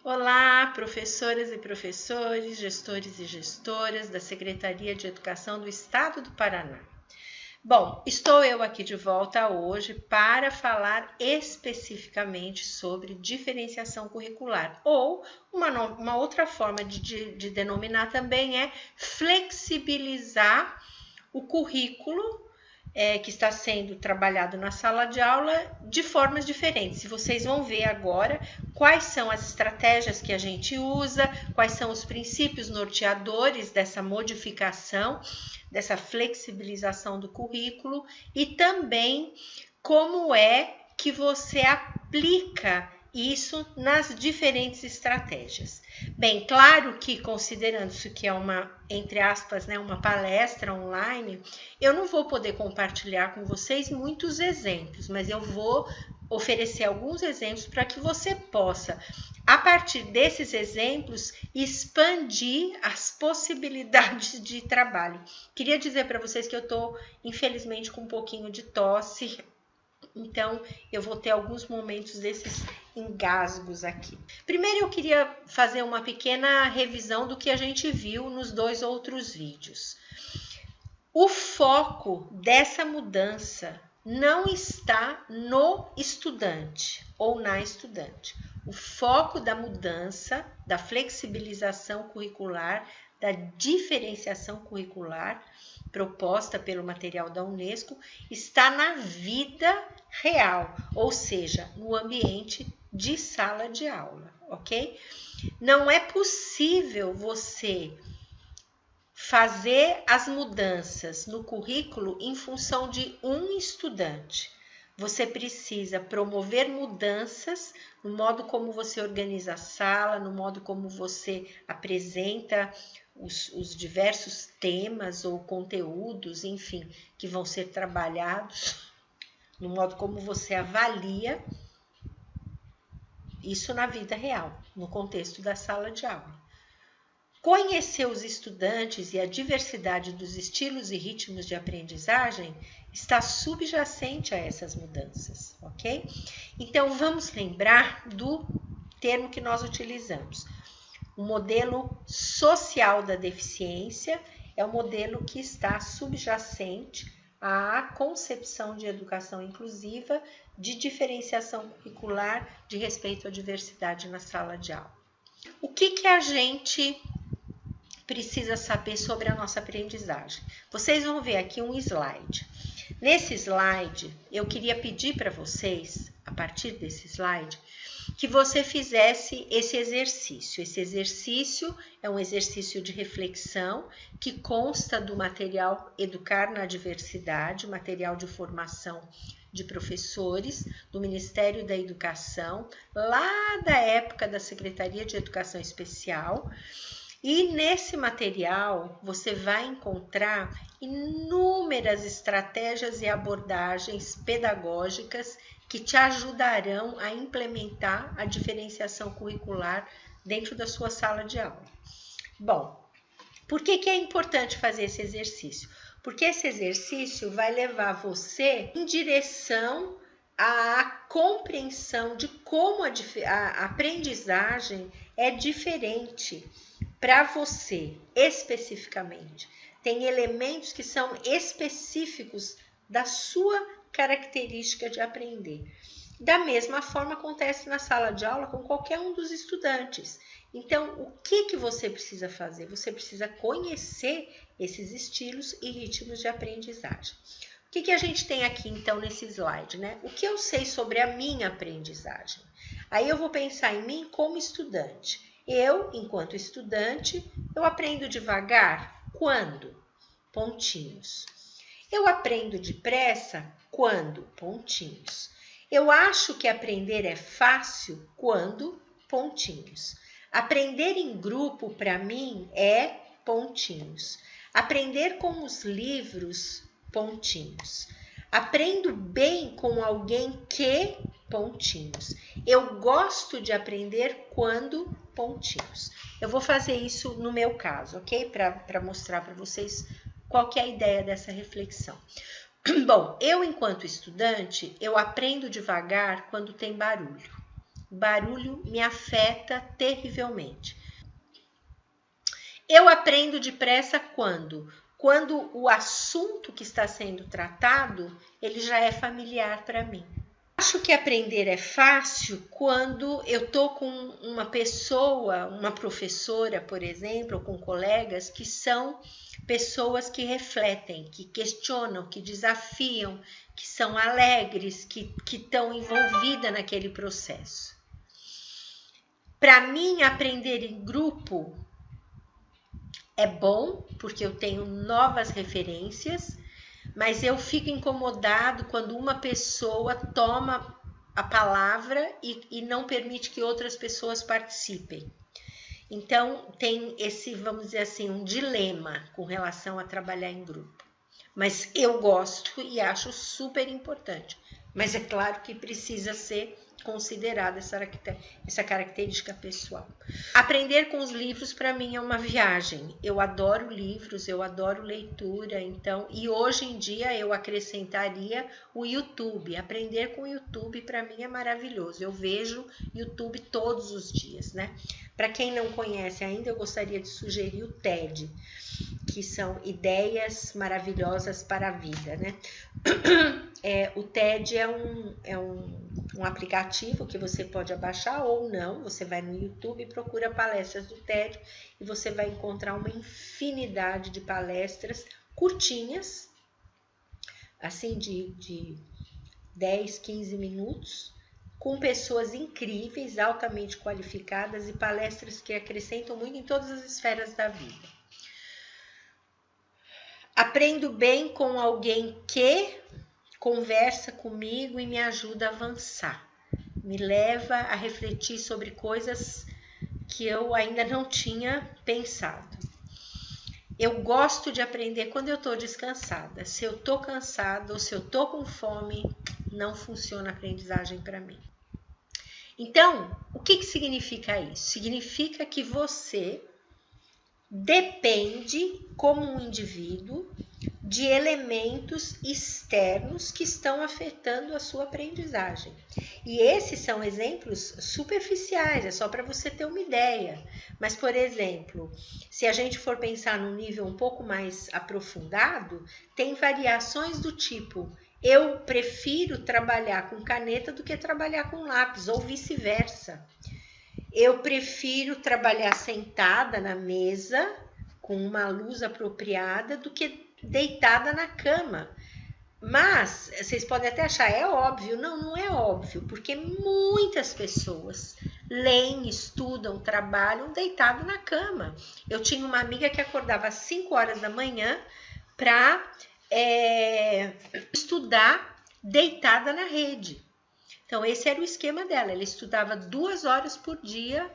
Olá, professoras e professores, gestores e gestoras da Secretaria de Educação do Estado do Paraná. Bom, estou eu aqui de volta hoje para falar especificamente sobre diferenciação curricular, ou uma outra forma de denominar também é flexibilizar o currículo que está sendo trabalhado na sala de aula de formas diferentes. E vocês vão ver agora quais são as estratégias que a gente usa, quais são os princípios norteadores dessa modificação, dessa flexibilização do currículo e também como é que você aplica isso nas diferentes estratégias. Bem, claro que considerando isso que é uma, entre aspas, né, uma palestra online, eu não vou poder compartilhar com vocês muitos exemplos, mas eu vou oferecer alguns exemplos para que você possa, a partir desses exemplos, expandir as possibilidades de trabalho. Queria dizer para vocês que eu estou, infelizmente, com um pouquinho de tosse, então eu vou ter alguns momentos desses engasgos aqui. Primeiro eu queria fazer uma pequena revisão do que a gente viu nos dois outros vídeos. O foco dessa mudança não está no estudante ou na estudante. O foco da mudança, da flexibilização curricular, da diferenciação curricular proposta pelo material da Unesco está na vida real, ou seja, no ambiente de sala de aula, ok? Não é possível você fazer as mudanças no currículo em função de um estudante. Você precisa promover mudanças no modo como você organiza a sala, no modo como você apresenta os diversos temas ou conteúdos, enfim, que vão ser trabalhados, no modo como você avalia isso na vida real, no contexto da sala de aula. Conhecer os estudantes e a diversidade dos estilos e ritmos de aprendizagem está subjacente a essas mudanças, ok? Então, vamos lembrar do termo que nós utilizamos. O modelo social da deficiência é o modelo que está subjacente à concepção de educação inclusiva, de diferenciação curricular, de respeito à diversidade na sala de aula. O que a gente precisa saber sobre a nossa aprendizagem? Vocês vão ver aqui um slide. Nesse slide, eu queria pedir para vocês, a partir desse slide, que você fizesse esse exercício. Esse exercício é um exercício de reflexão que consta do material Educar na Diversidade, material de formação de professores do Ministério da Educação, lá da época da Secretaria de Educação Especial. E nesse material você vai encontrar inúmeras estratégias e abordagens pedagógicas que te ajudarão a implementar a diferenciação curricular dentro da sua sala de aula. Bom, por que é importante fazer esse exercício? Porque esse exercício vai levar você em direção à compreensão de como a aprendizagem é diferente para você, especificamente. Tem elementos que são específicos da sua característica de aprender. Da mesma forma acontece na sala de aula com qualquer um dos estudantes. Então, o que você precisa fazer? Você precisa conhecer esses estilos e ritmos de aprendizagem. O que a gente tem aqui, então, nesse slide, né? O que eu sei sobre a minha aprendizagem? Aí eu vou pensar em mim como estudante. Eu, enquanto estudante, eu aprendo devagar? Quando? Pontinhos. Eu aprendo depressa? Quando? Pontinhos. Eu acho que aprender é fácil? Quando? Pontinhos. Aprender em grupo, para mim, é pontinhos. Aprender com os livros, pontinhos. Aprendo bem com alguém que, pontinhos. Eu gosto de aprender quando, pontinhos. Eu vou fazer isso no meu caso, ok? Para mostrar para vocês qual que é a ideia dessa reflexão. Bom, eu enquanto estudante, eu aprendo devagar quando tem barulho. Barulho me afeta terrivelmente. Eu aprendo depressa quando o assunto que está sendo tratado, ele já é familiar para mim. Acho que aprender é fácil quando eu tô com uma pessoa, uma professora, por exemplo, ou com colegas que são pessoas que refletem, que questionam, que desafiam, que são alegres, que estão envolvidas naquele processo. Para mim, aprender em grupo é bom, porque eu tenho novas referências, mas eu fico incomodado quando uma pessoa toma a palavra e não permite que outras pessoas participem. Então, tem esse, vamos dizer assim, um dilema com relação a trabalhar em grupo. Mas eu gosto e acho super importante. Mas é claro que precisa ser considerada essa característica pessoal. Aprender com os livros para mim é uma viagem. Eu adoro livros, eu adoro leitura, então, e hoje em dia eu acrescentaria o YouTube. Aprender com o YouTube para mim é maravilhoso. Eu vejo YouTube todos os dias, né? Para quem não conhece ainda, eu gostaria de sugerir o TED, que são ideias maravilhosas para a vida, né? O TED é um aplicativo que você pode baixar ou não. Você vai no YouTube e procura palestras do TED e você vai encontrar uma infinidade de palestras curtinhas, assim de 10, 15 minutos, com pessoas incríveis, altamente qualificadas e palestras que acrescentam muito em todas as esferas da vida. Aprendo bem com alguém que conversa comigo e me ajuda a avançar. Me leva a refletir sobre coisas que eu ainda não tinha pensado. Eu gosto de aprender quando eu estou descansada. Se eu estou cansada ou se eu estou com fome, não funciona a aprendizagem para mim. Então, o que significa isso? Significa que você depende, como um indivíduo, de elementos externos que estão afetando a sua aprendizagem. E esses são exemplos superficiais, é só para você ter uma ideia. Mas, por exemplo, se a gente for pensar num nível um pouco mais aprofundado, tem variações do tipo: eu prefiro trabalhar com caneta do que trabalhar com lápis, ou vice-versa. Eu prefiro trabalhar sentada na mesa, com uma luz apropriada, do que deitada na cama. Mas, vocês podem até achar, é óbvio. Não, não é óbvio, porque muitas pessoas leem, estudam, trabalham deitado na cama. Eu tinha uma amiga que acordava às 5 horas da manhã para estudar deitada na rede. Então, esse era o esquema dela. Ela estudava 2 horas por dia,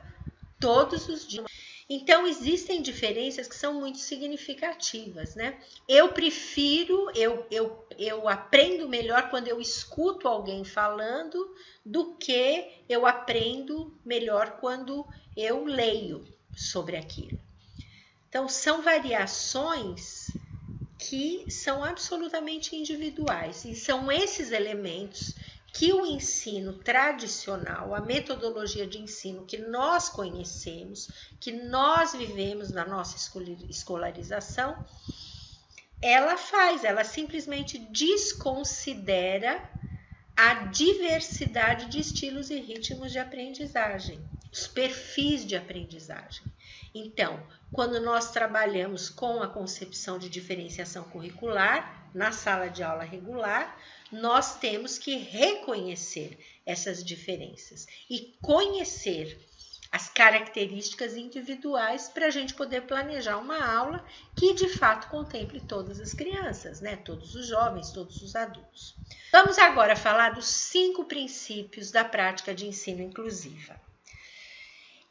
todos os dias. Então, existem diferenças que são muito significativas, né? Eu prefiro, eu aprendo melhor quando eu escuto alguém falando do que eu aprendo melhor quando eu leio sobre aquilo. Então, são variações que são absolutamente individuais e são esses elementos que o ensino tradicional, a metodologia de ensino que nós conhecemos, que nós vivemos na nossa escolarização, ela simplesmente desconsidera a diversidade de estilos e ritmos de aprendizagem, os perfis de aprendizagem. Então, quando nós trabalhamos com a concepção de diferenciação curricular na sala de aula regular, nós temos que reconhecer essas diferenças e conhecer as características individuais para a gente poder planejar uma aula que de fato contemple todas as crianças, né? Todos os jovens, todos os adultos. Vamos agora falar dos 5 princípios da prática de ensino inclusiva.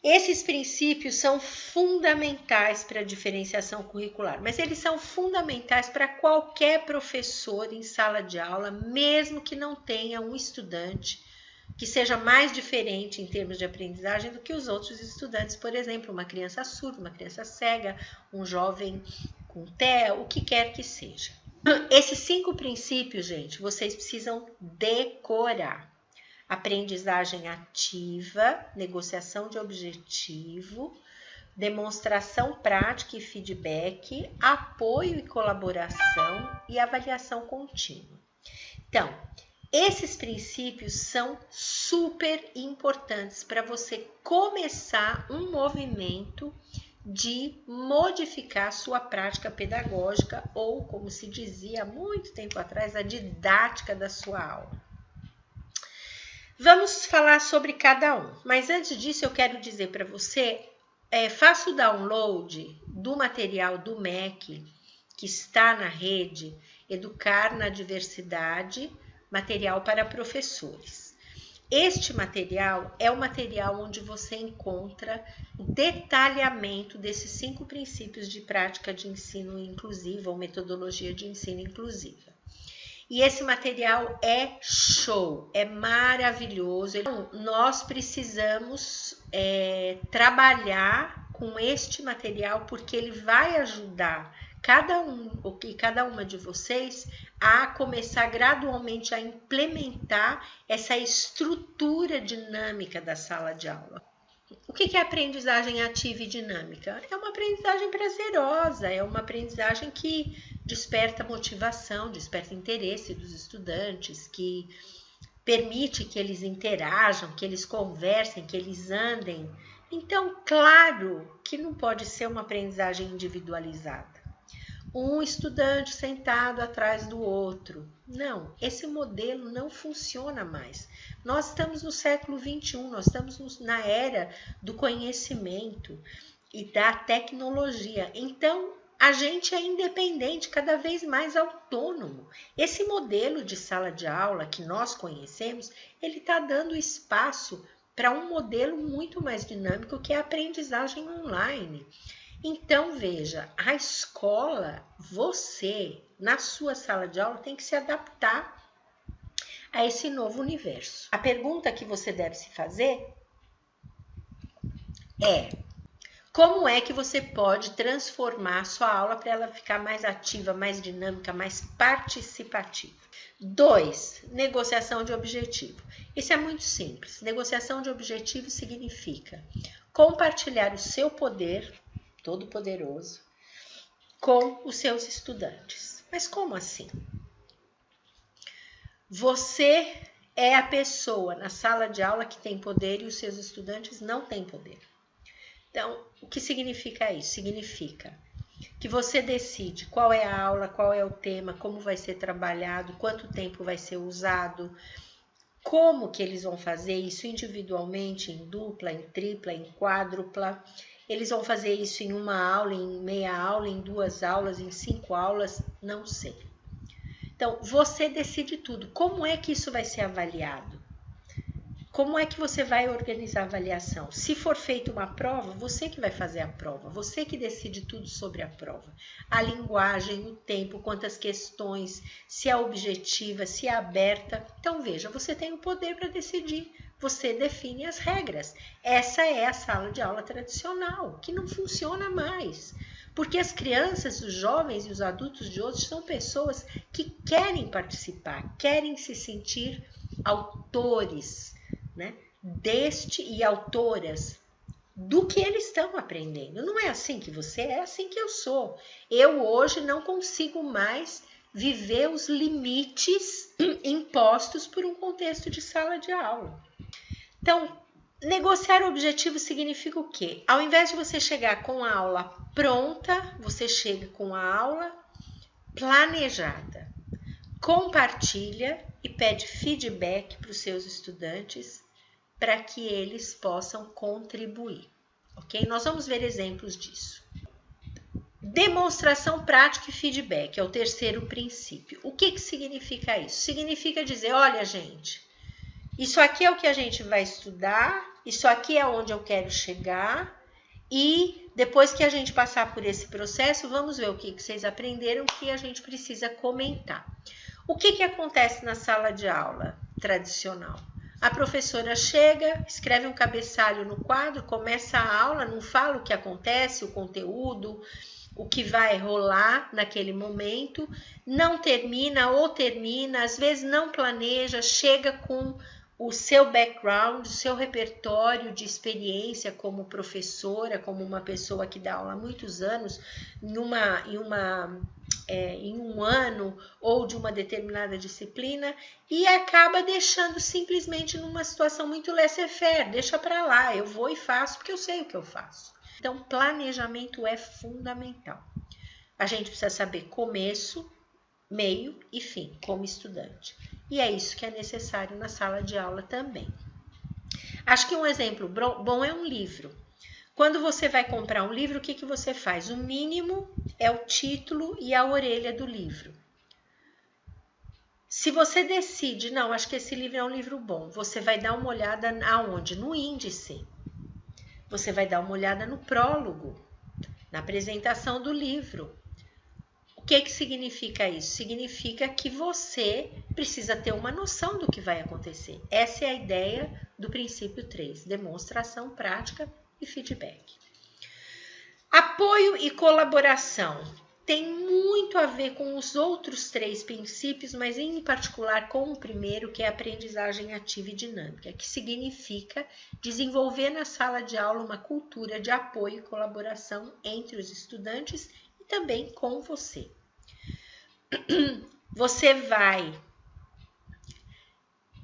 Esses princípios são fundamentais para a diferenciação curricular, mas eles são fundamentais para qualquer professor em sala de aula, mesmo que não tenha um estudante que seja mais diferente em termos de aprendizagem do que os outros estudantes, por exemplo, uma criança surda, uma criança cega, um jovem com TEA, o que quer que seja. Esses 5 princípios, gente, vocês precisam decorar. aprendizagem ativa, negociação de objetivo, demonstração prática e feedback, apoio e colaboração e avaliação contínua. Então, esses princípios são super importantes para você começar um movimento de modificar a sua prática pedagógica ou, como se dizia há muito tempo atrás, a didática da sua aula. Vamos falar sobre cada um, mas antes disso eu quero dizer para você, faça o download do material do MEC, que está na rede Educar na Diversidade, material para professores. Este material é o material onde você encontra o detalhamento desses 5 princípios de prática de ensino inclusiva ou metodologia de ensino inclusiva. E esse material é show, é maravilhoso. Então, nós precisamos trabalhar com este material porque ele vai ajudar cada uma de vocês a começar gradualmente a implementar essa estrutura dinâmica da sala de aula. O que é aprendizagem ativa e dinâmica? É uma aprendizagem prazerosa, é uma aprendizagem que desperta motivação, desperta interesse dos estudantes, que permite que eles interajam, que eles conversem, que eles andem. Então, claro que não pode ser uma aprendizagem individualizada. Um estudante sentado atrás do outro. Não, esse modelo não funciona mais. Nós estamos no século XXI, nós estamos na era do conhecimento e da tecnologia. Então, a gente é independente, cada vez mais autônomo. Esse modelo de sala de aula que nós conhecemos, ele está dando espaço para um modelo muito mais dinâmico, que é a aprendizagem online. Então, veja, a escola, você, na sua sala de aula, tem que se adaptar a esse novo universo. A pergunta que você deve se fazer é: como é que você pode transformar a sua aula para ela ficar mais ativa, mais dinâmica, mais participativa? 2, negociação de objetivo. Isso é muito simples. Negociação de objetivo significa compartilhar o seu poder todo-poderoso com os seus estudantes. Mas como assim? Você é a pessoa na sala de aula que tem poder e os seus estudantes não têm poder. Então, o que significa isso? Significa que você decide qual é a aula, qual é o tema, como vai ser trabalhado, quanto tempo vai ser usado, como que eles vão fazer isso individualmente, em dupla, em tripla, em quádrupla. Eles vão fazer isso em uma aula, em meia aula, em 2 aulas, em 5 aulas, não sei. Então, você decide tudo. Como é que isso vai ser avaliado? Como é que você vai organizar a avaliação? Se for feita uma prova, você que vai fazer a prova, você que decide tudo sobre a prova. A linguagem, o tempo, quantas questões, se é objetiva, se é aberta. Então, veja, você tem o poder para decidir. Você define as regras. Essa é a sala de aula tradicional, que não funciona mais. Porque as crianças, os jovens e os adultos de hoje são pessoas que querem participar, querem se sentir autores, né, e autoras do que eles estão aprendendo. Não é assim que você é, assim que eu sou. Eu hoje não consigo mais viver os limites impostos por um contexto de sala de aula. Então, negociar objetivo significa o quê? Ao invés de você chegar com a aula pronta, você chega com a aula planejada. Compartilha e pede feedback para os seus estudantes para que eles possam contribuir, ok? Nós vamos ver exemplos disso. Demonstração prática e feedback é o 3º princípio. O que significa isso? Significa dizer, olha, gente, isso aqui é o que a gente vai estudar, isso aqui é onde eu quero chegar e depois que a gente passar por esse processo, vamos ver o que vocês aprenderam, que a gente precisa comentar. O que acontece na sala de aula tradicional? A professora chega, escreve um cabeçalho no quadro, começa a aula, não fala o que acontece, o conteúdo, o que vai rolar naquele momento, não termina ou termina, às vezes não planeja, chega com o seu background, o seu repertório de experiência como professora, como uma pessoa que dá aula há muitos anos, em um ano ou de uma determinada disciplina, e acaba deixando simplesmente numa situação muito laissez-faire, deixa para lá, eu vou e faço porque eu sei o que eu faço. Então, planejamento é fundamental. A gente precisa saber começo, meio e fim, como estudante. E é isso que é necessário na sala de aula também. Acho que um exemplo bom é um livro. Quando você vai comprar um livro, o que você faz? O mínimo é o título e a orelha do livro. Se você decide, não, acho que esse livro é um livro bom, você vai dar uma olhada aonde? No índice. Você vai dar uma olhada no prólogo, na apresentação do livro. O que significa isso? Significa que você precisa ter uma noção do que vai acontecer. Essa é a ideia do princípio 3, demonstração, prática e feedback. Apoio e colaboração tem muito a ver com os outros 3 princípios, mas em particular com o primeiro, que é a aprendizagem ativa e dinâmica, que significa desenvolver na sala de aula uma cultura de apoio e colaboração entre os estudantes e também com você. Você vai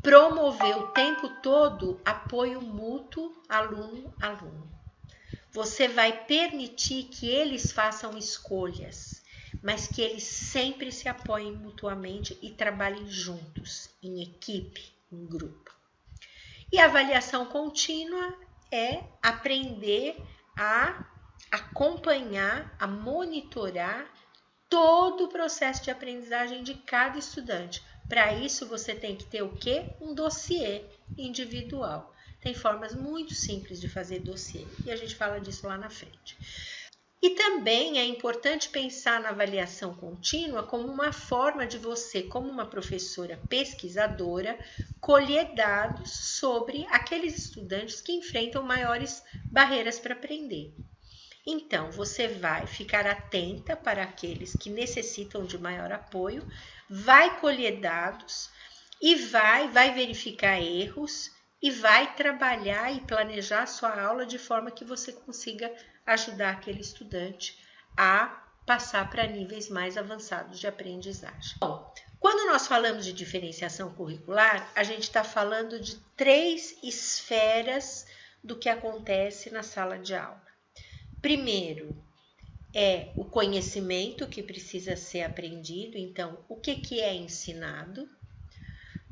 promover o tempo todo apoio mútuo aluno-aluno. Você vai permitir que eles façam escolhas, mas que eles sempre se apoiem mutuamente e trabalhem juntos, em equipe, em grupo. E a avaliação contínua é aprender a acompanhar, a monitorar todo o processo de aprendizagem de cada estudante. Para isso, você tem que ter o quê? Um dossiê individual. Tem formas muito simples de fazer dossiê e a gente fala disso lá na frente. E também é importante pensar na avaliação contínua como uma forma de você, como uma professora pesquisadora, colher dados sobre aqueles estudantes que enfrentam maiores barreiras para aprender. Então, você vai ficar atenta para aqueles que necessitam de maior apoio, vai colher dados e vai verificar erros e vai trabalhar e planejar a sua aula de forma que você consiga ajudar aquele estudante a passar para níveis mais avançados de aprendizagem. Bom, quando nós falamos de diferenciação curricular, a gente está falando de 3 esferas do que acontece na sala de aula. Primeiro, é o conhecimento que precisa ser aprendido. Então, o que é ensinado?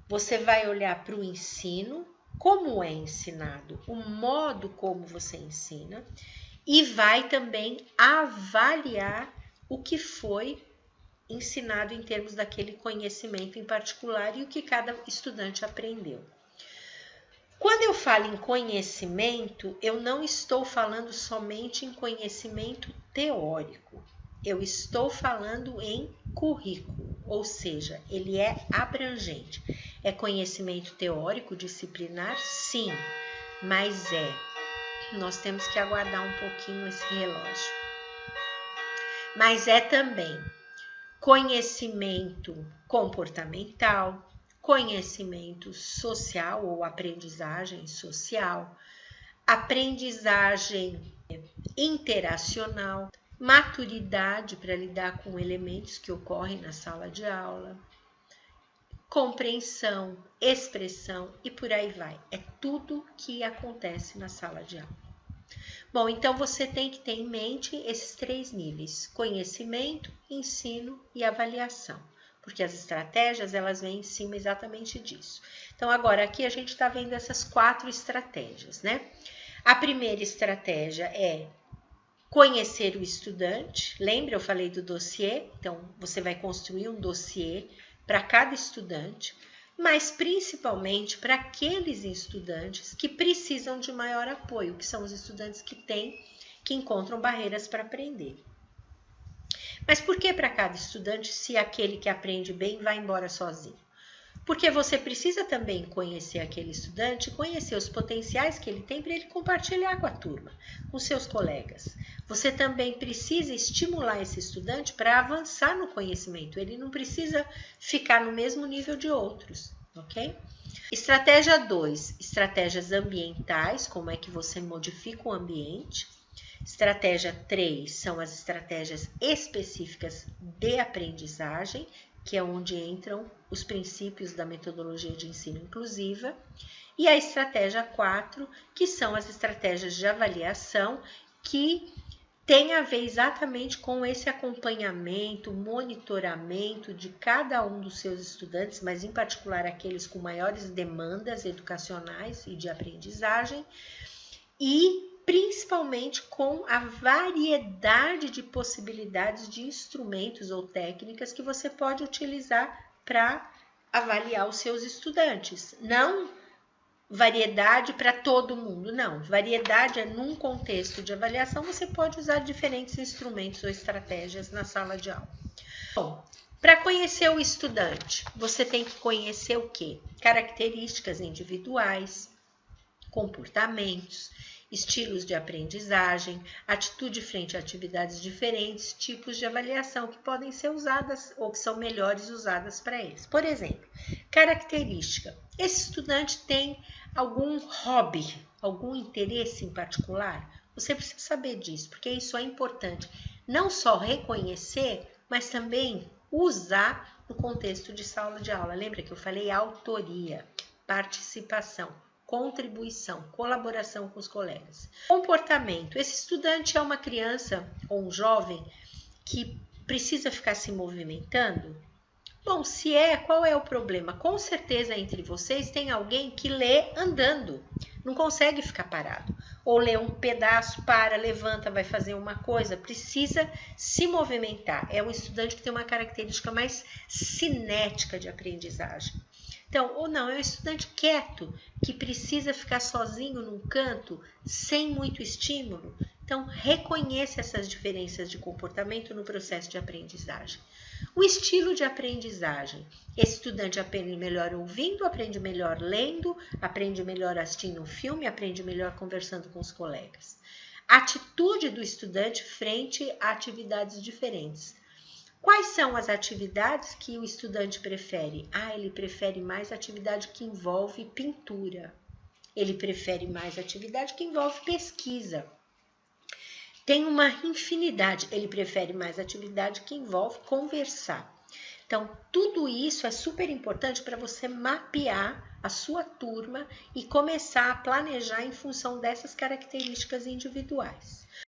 Você vai olhar para o ensino, como é ensinado, o modo como você ensina, e vai também avaliar o que foi ensinado em termos daquele conhecimento em particular e o que cada estudante aprendeu. Quando eu falo em conhecimento, eu não estou falando somente em conhecimento teórico. Eu estou falando em currículo, ou seja, ele é abrangente. É conhecimento teórico, disciplinar? Sim, mas nós temos que aguardar um pouquinho esse relógio. Mas é também conhecimento comportamental, conhecimento social ou aprendizagem social, aprendizagem interacional, maturidade para lidar com elementos que ocorrem na sala de aula, compreensão, expressão e por aí vai. É tudo que acontece na sala de aula. Bom, então você tem que ter em mente esses 3 níveis: conhecimento, ensino e avaliação. Porque as estratégias, elas vêm em cima exatamente disso. Então, agora, aqui a gente está vendo essas 4 estratégias, né? A primeira estratégia é conhecer o estudante. Lembra, eu falei do dossiê? Então, você vai construir um dossiê para cada estudante, mas principalmente para aqueles estudantes que precisam de maior apoio, que são os estudantes que encontram barreiras para aprender. Mas por que para cada estudante, se aquele que aprende bem vai embora sozinho? Porque você precisa também conhecer aquele estudante, conhecer os potenciais que ele tem para ele compartilhar com a turma, com seus colegas. Você também precisa estimular esse estudante para avançar no conhecimento. Ele não precisa ficar no mesmo nível de outros. ok? Estratégia 2, estratégias ambientais, como é que você modifica o ambiente. Estratégia 3 são as estratégias específicas de aprendizagem, que é onde entram os princípios da metodologia de ensino inclusiva. E a estratégia 4, que são as estratégias de avaliação, que tem a ver exatamente com esse acompanhamento, monitoramento de cada um dos seus estudantes, mas em particular aqueles com maiores demandas educacionais e de aprendizagem, e principalmente com a variedade de possibilidades de instrumentos ou técnicas que você pode utilizar para avaliar os seus estudantes. Não variedade para todo mundo, não. Variedade é num contexto de avaliação, você pode usar diferentes instrumentos ou estratégias na sala de aula. Bom, para conhecer o estudante, você tem que conhecer o quê? Características individuais, comportamentos, estilos de aprendizagem, atitude frente a atividades diferentes, tipos de avaliação que podem ser usadas ou que são melhores usadas para eles. Por exemplo, característica. Esse estudante tem algum hobby, algum interesse em particular? Você precisa saber disso, porque isso é importante. Não só reconhecer, mas também usar no contexto de sala de aula. Lembra que eu falei autoria, participação, contribuição, colaboração com os colegas. Comportamento. Esse estudante é uma criança ou um jovem que precisa ficar se movimentando? Bom, se é, qual é o problema? Com certeza entre vocês tem alguém que lê andando, não consegue ficar parado. Ou lê um pedaço, para, levanta, vai fazer uma coisa, precisa se movimentar. É um estudante que tem uma característica mais cinética de aprendizagem. Então, ou não, é um estudante quieto, que precisa ficar sozinho num canto, sem muito estímulo. Então, reconheça essas diferenças de comportamento no processo de aprendizagem. O estilo de aprendizagem. Esse estudante aprende melhor ouvindo, aprende melhor lendo, aprende melhor assistindo um filme, aprende melhor conversando com os colegas. Atitude do estudante frente a atividades diferentes. Quais são as atividades que o estudante prefere? Ele prefere mais atividade que envolve pintura. Ele prefere mais atividade que envolve pesquisa. Tem uma infinidade. Ele prefere mais atividade que envolve conversar. Então, tudo isso é super importante para você mapear a sua turma e começar a planejar em função dessas características individuais.